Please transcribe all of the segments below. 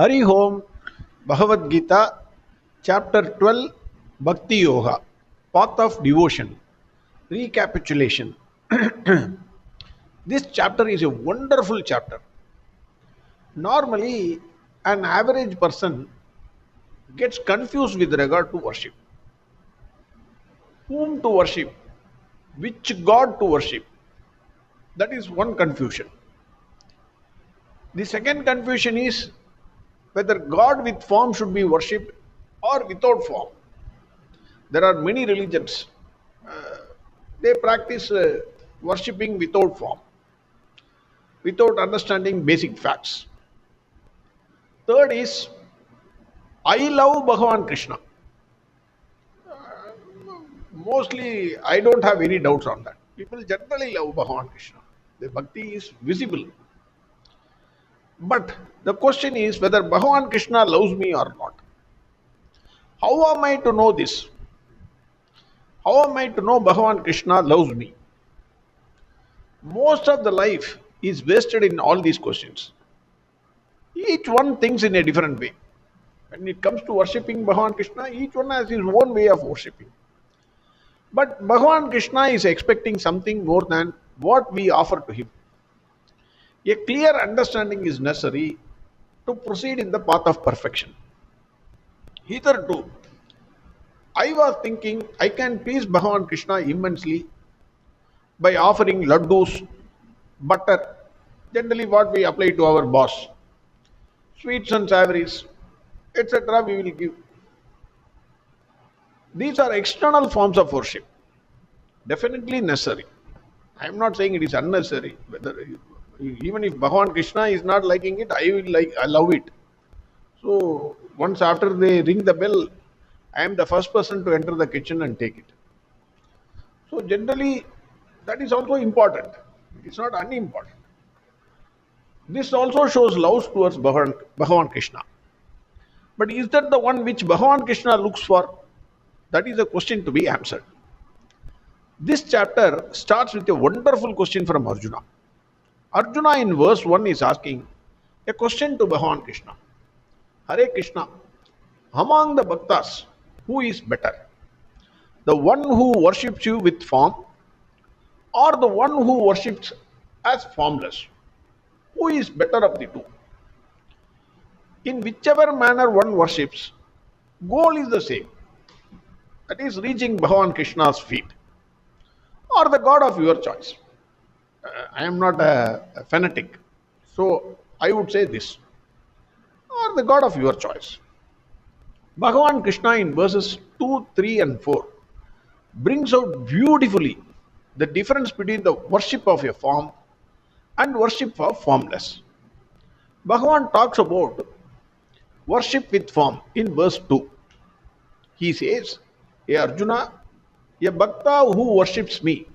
Hari Om, Bhagavad Gita, Chapter 12, Bhakti Yoga, Path of Devotion, Recapitulation. This chapter is a wonderful chapter. Normally, an average person gets confused with regard to worship. Whom to worship? Which God to worship? That is one confusion. The second confusion is whether God with form should be worshipped or without form. There are many religions. They practice worshipping without form, without understanding basic facts. Third is, I love Bhagavan Krishna. Mostly, I don't have any doubts on that. People generally love Bhagavan Krishna. The bhakti is visible. But the question is whether Bhagavan Krishna loves me or not. How am I to know this? How am I to know Bhagavan Krishna loves me? Most of the life is wasted in all these questions. Each one thinks in a different way. When it comes to worshipping Bhagavan Krishna, each one has his own way of worshipping. But Bhagavan Krishna is expecting something more than what we offer to him. A clear understanding is necessary to proceed in the path of perfection. Hitherto, I was thinking I can please Bhagavan Krishna immensely by offering laddus, butter, generally what we apply to our boss, sweets and savories, etc. we will give. These are external forms of worship, definitely necessary. I am not saying it is unnecessary. Even if Bhagavan Krishna is not liking it, I love it. So once after they ring the bell, I am the first person to enter the kitchen and take it. So generally, that is also important. It is not unimportant. This also shows love towards Bhagavan Krishna. But is that the one which Bhagavan Krishna looks for? That is a question to be answered. This chapter starts with a wonderful question from Arjuna. Arjuna in verse 1 is asking a question to Bhagavan Krishna. Hare Krishna, among the bhaktas, who is better? The one who worships you with form or the one who worships as formless? Who is better of the two? In whichever manner one worships, goal is the same. That is reaching Bhagavan Krishna's feet or the God of your choice. I am not a fanatic, so I would say this, or the God of your choice. Bhagavan Krishna in verses 2, 3 and 4 brings out beautifully the difference between the worship of a form and worship of formless. Bhagavan talks about worship with form in verse 2. He says, Hey Arjuna, a bhakta who worships me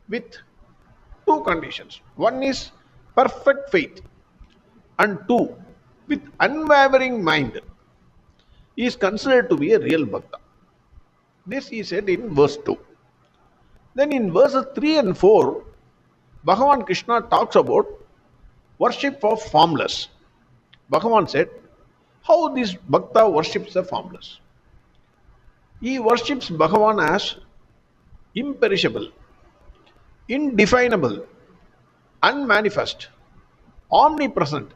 with two conditions. One is perfect faith, and two, with unwavering mind, is considered to be a real bhakta. This he said in verse 2. Then in verses 3 and 4, Bhagavan Krishna talks about worship of formless. Bhagavan said, how this bhakta worships the formless? He worships Bhagavan as imperishable, indefinable, unmanifest, omnipresent,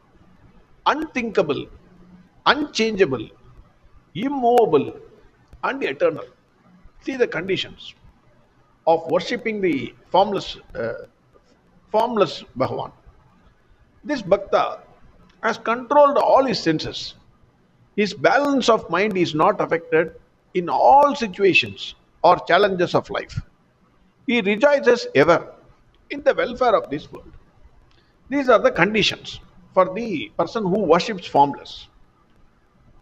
unthinkable, unchangeable, immovable, and eternal. See the conditions of worshipping the formless Bhagavan. This bhakta has controlled all his senses. His balance of mind is not affected in all situations or challenges of life. He rejoices ever in the welfare of this world. These are the conditions for the person who worships formless.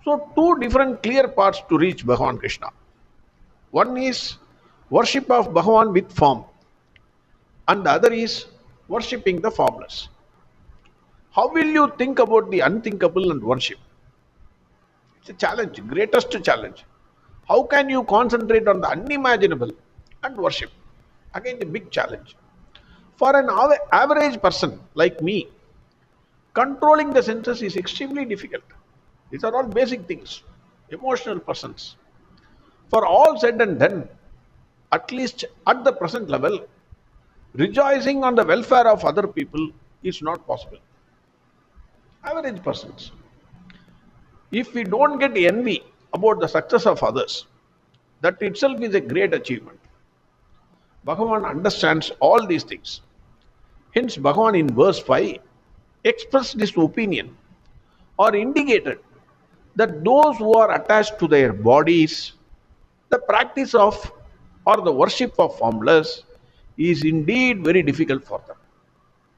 So, two different clear paths to reach Bhagavan Krishna. One is worship of Bhagavan with form, and the other is worshipping the formless. How will you think about the unthinkable and worship? It's a challenge, greatest challenge. How can you concentrate on the unimaginable and worship? Again, a big challenge. For an average person like me, controlling the senses is extremely difficult. These are all basic things. Emotional persons. For all said and done, at least at the present level, rejoicing on the welfare of other people is not possible. Average persons. If we don't get envy about the success of others, that itself is a great achievement. Bhagavan understands all these things. Hence, Bhagavan in verse 5 expressed this opinion or indicated that those who are attached to their bodies, the practice of or the worship of formless is indeed very difficult for them.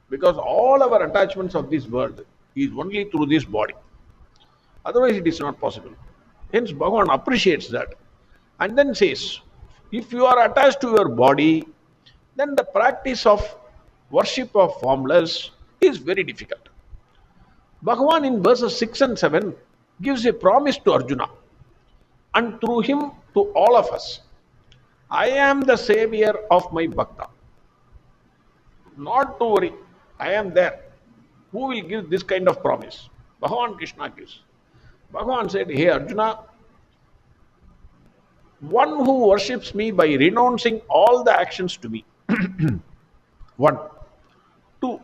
Because all our attachments of this world is only through this body. Otherwise, it is not possible. Hence, Bhagavan appreciates that and then says, if you are attached to your body, then the practice of worship of formless is very difficult. Bhagavan in verses 6 and 7 gives a promise to Arjuna and through him to all of us. I am the savior of my bhakta. Not to worry, I am there. Who will give this kind of promise? Bhagavan Krishna gives. Bhagavan said, hey Arjuna, one who worships me by renouncing all the actions to me. One. Two,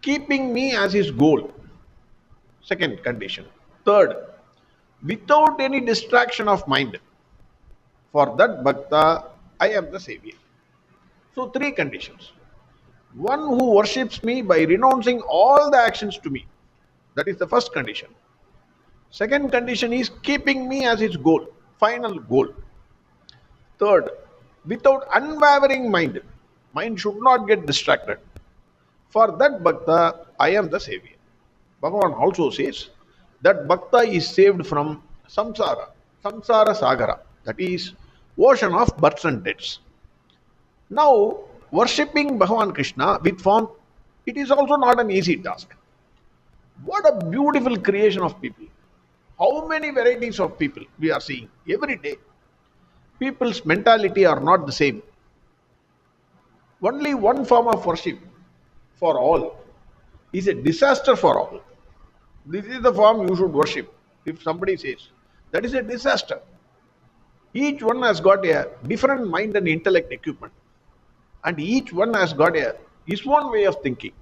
keeping me as his goal. Second condition. Third, without any distraction of mind. For that bhakta, I am the savior. So three conditions. One who worships me by renouncing all the actions to me. That is the first condition. Second condition is keeping me as his goal, final goal. Third, without unwavering mind. Mind should not get distracted. For that bhakta, I am the savior. Bhagavan also says that bhakta is saved from samsara, samsara sagara, that is ocean of births and deaths. Now, worshipping Bhagavan Krishna with form, it is also not an easy task. What a beautiful creation of people. How many varieties of people we are seeing every day. People's mentality are not the same. Only one form of worship for all is a disaster for all. This is the form you should worship. If somebody says, that is a disaster. Each one has got a different mind and intellect equipment. And each one has got his own way of thinking.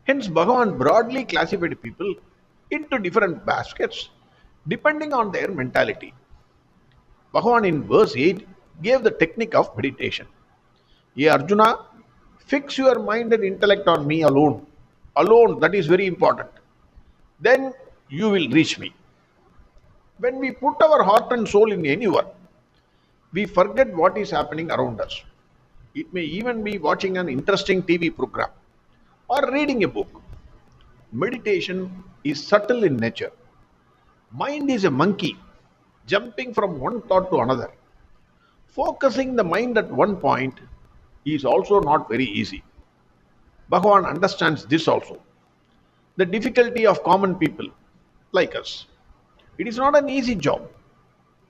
Hence, Bhagavan broadly classified people into different baskets depending on their mentality. Bhagavan in verse 8 gave the technique of meditation. Ye Arjuna, fix your mind and intellect on me alone. Alone, that is very important. Then you will reach me. When we put our heart and soul in anyone, we forget what is happening around us. It may even be watching an interesting TV program or reading a book. Meditation is subtle in nature. Mind is a monkey jumping from one thought to another. Focusing the mind at one point is also not very easy. Bhagavan understands this also. The difficulty of common people like us. It is not an easy job.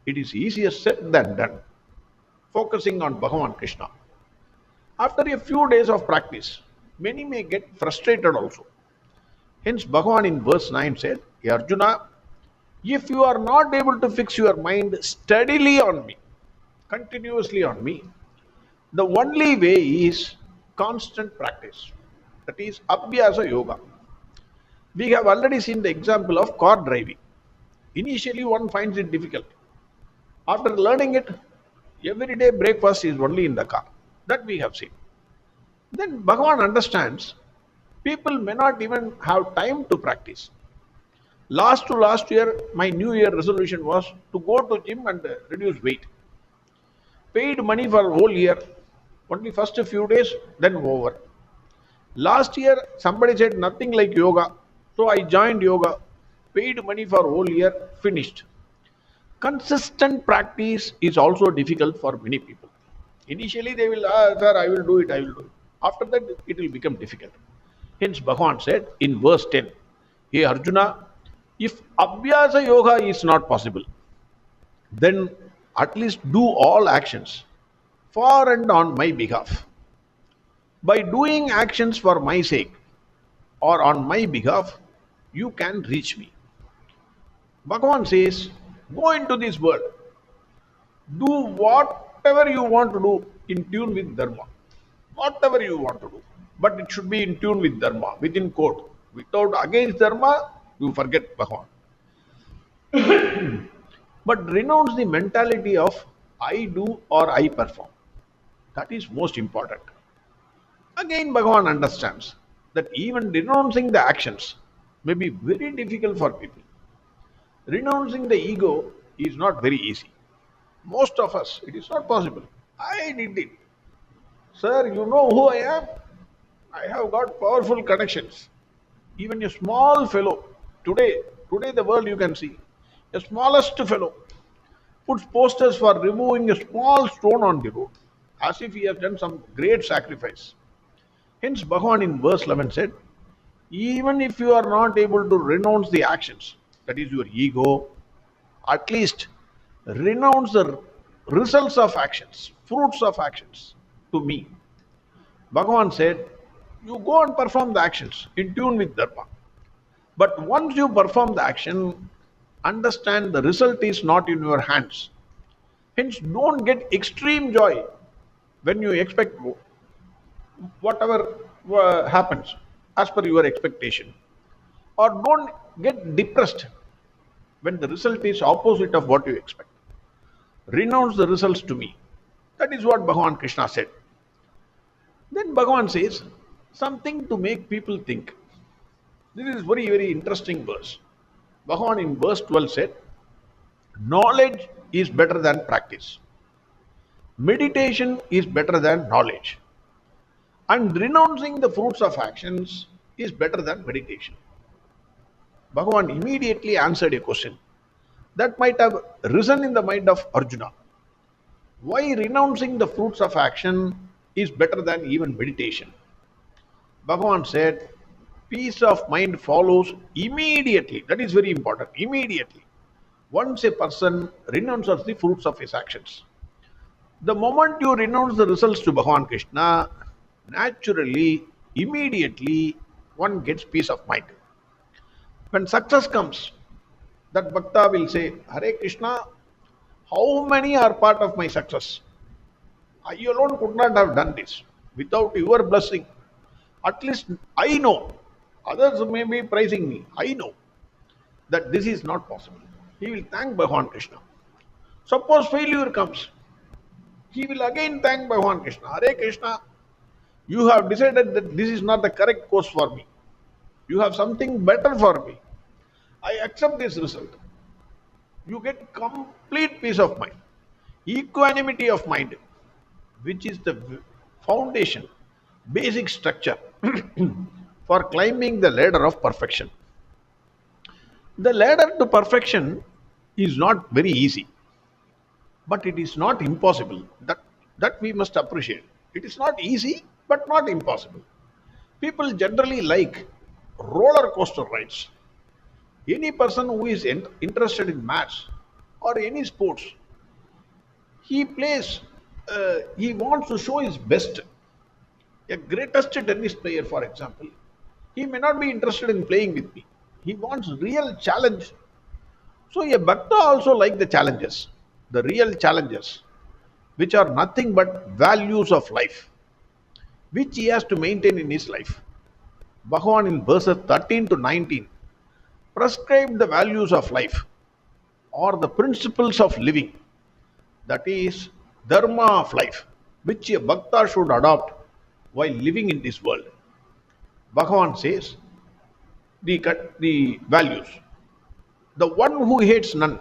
It is easier said than done. Focusing on Bhagavan Krishna. After a few days of practice, many may get frustrated also. Hence, Bhagavan in verse 9 said, "Hey Arjuna, if you are not able to fix your mind steadily on me, continuously on me, the only way is constant practice. That is Abhyasa Yoga. We have already seen the example of car driving. Initially, one finds it difficult. After learning it, everyday breakfast is only in the car. That we have seen. Then Bhagavan understands people may not even have time to practice. Last year, my New Year resolution was to go to gym and reduce weight. Paid money for whole year, only first a few days, then over. Last year, somebody said nothing like yoga, so I joined yoga. Paid money for whole year, finished. Consistent practice is also difficult for many people. Initially, they will, sir, I will do it, I will do it. After that, it will become difficult. Hence, Bhagavan said in verse 10, "Hey Arjuna, if Abhyasa Yoga is not possible, then at least do all actions for and on my behalf. By doing actions for my sake or on my behalf, you can reach me." Bhagavan says, go into this world, do whatever you want to do in tune with Dharma. Whatever you want to do. But it should be in tune with Dharma, within code. Without against Dharma, you forget Bhagavan. But renounce the mentality of I do or I perform. That is most important. Again, Bhagavan understands that even renouncing the actions may be very difficult for people. Renouncing the ego is not very easy. Most of us, it is not possible. I did it. Sir, you know who I am? I have got powerful connections. Even a small fellow, today the world you can see, a smallest fellow puts posters for removing a small stone on the road, as if he has done some great sacrifice. Hence, Bhagavan in verse 11 said, even if you are not able to renounce the actions, that is your ego, at least renounce the results of actions, fruits of actions to me. Bhagavan said, you go and perform the actions in tune with Dharma. But once you perform the action, understand the result is not in your hands. Hence, don't get extreme joy when you expect whatever happens as per your expectation. Or don't get depressed when the result is opposite of what you expect. Renounce the results to me. That is what Bhagavan Krishna said. Then Bhagavan says something to make people think. This is very, very interesting verse. Bhagavan in verse 12 said, knowledge is better than practice. Meditation is better than knowledge. And renouncing the fruits of actions is better than meditation. Bhagavan immediately answered a question that might have risen in the mind of Arjuna. Why renouncing the fruits of action is better than even meditation? Bhagavan said, peace of mind follows immediately. That is very important. Immediately. Once a person renounces the fruits of his actions. The moment you renounce the results to Bhagavan Krishna, naturally, immediately, one gets peace of mind. When success comes, that Bhakta will say, Hare Krishna, how many are part of my success? I alone could not have done this. Without your blessing, at least I know. Others may be praising me. I know that this is not possible. He will thank Bhagavan Krishna. Suppose failure comes, he will again thank Bhagavan Krishna. Hare Krishna, you have decided that this is not the correct course for me. You have something better for me. I accept this result. You get complete peace of mind, equanimity of mind, which is the foundation, basic structure for climbing the ladder of perfection. The ladder to perfection is not very easy, but it is not impossible. That we must appreciate. It is not easy, but not impossible. People generally like roller coaster rides. Any person who is interested in maths or any sports, he plays, he wants to show his best. A greatest tennis player, for example, he may not be interested in playing with me. He wants real challenge. So a bhakta also like the challenges, the real challenges, which are nothing but values of life, which he has to maintain in his life. Bhagavan in verses 13 to 19 prescribed the values of life or the principles of living, that is, dharma of life, which a bhakta should adopt while living in this world. Bhagavan says the values. The one who hates none,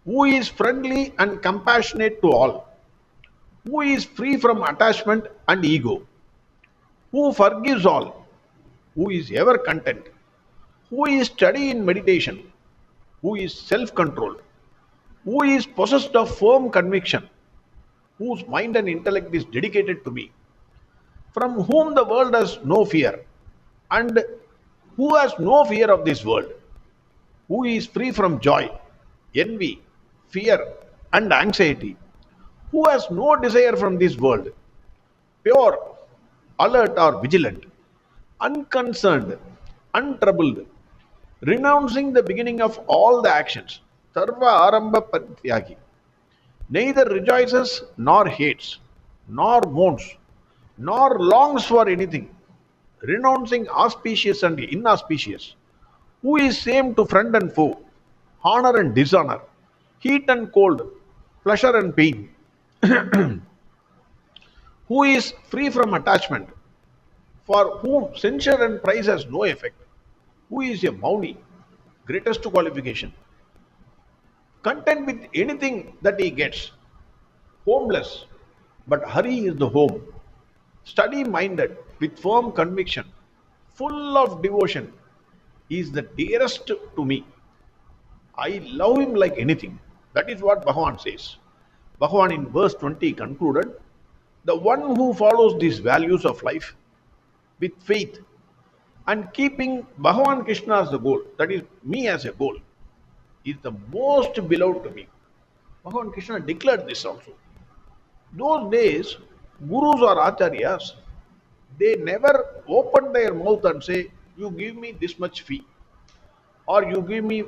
who is friendly and compassionate to all, who is free from attachment and ego, who forgives all, who is ever content, who is steady in meditation, who is self-controlled, who is possessed of firm conviction, whose mind and intellect is dedicated to me, from whom the world has no fear, and who has no fear of this world, who is free from joy, envy, fear, and anxiety, who has no desire from this world, pure, alert or vigilant, unconcerned, untroubled, renouncing the beginning of all the actions, sarva arambha parityagi, neither rejoices nor hates, nor mourns, nor longs for anything, renouncing auspicious and inauspicious, who is same to friend and foe, honor and dishonor, heat and cold, pleasure and pain, who is free from attachment, for whom censure and praise has no effect, who is a Mauni, greatest qualification, content with anything that he gets, homeless, but Hari is the home, study minded with firm conviction, full of devotion, is the dearest to me. I love him like anything. That is what Bhagavan says. Bhagavan in verse 20 concluded, the one who follows these values of life with faith and keeping Bhagavan Krishna as the goal, that is me as a goal, is the most beloved to me. Bhagavan Krishna declared this also. Those days, gurus or acharyas, they never opened their mouth and say, you give me this much fee, or you give me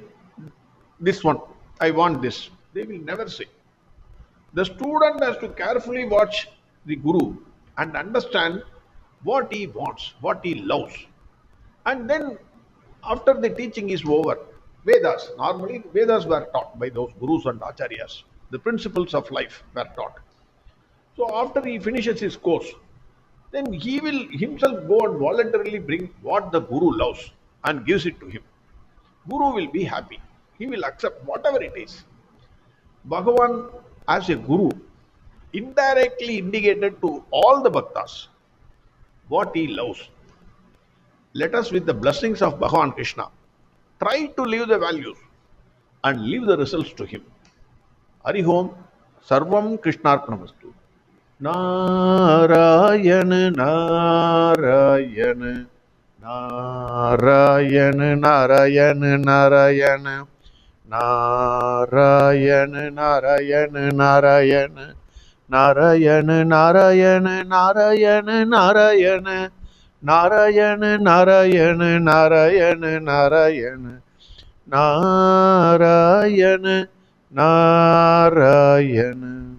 this one, I want this. They will never say. The student has to carefully watch the guru and understand what he wants, what he loves. And then, after the teaching is over, Vedas, normally Vedas were taught by those gurus and acharyas. The principles of life were taught. So after he finishes his course, then he will himself go and voluntarily bring what the guru loves and gives it to him. Guru will be happy. He will accept whatever it is. Bhagavan as a guru indirectly indicated to all the bhaktas what he loves. Let us, with the blessings of Bhagavan Krishna, try to live the values and leave the results to him. Hari Om, Sarvam Krishnarpanamastu. Narayana, Narayana, Narayana, Narayana, Narayana, Narayana, Narayana, Narayana, Narayana, Narayana, Narayana, Narayana, Narayana, Narayana, Narayana, Narayana, Narayana, Narayana.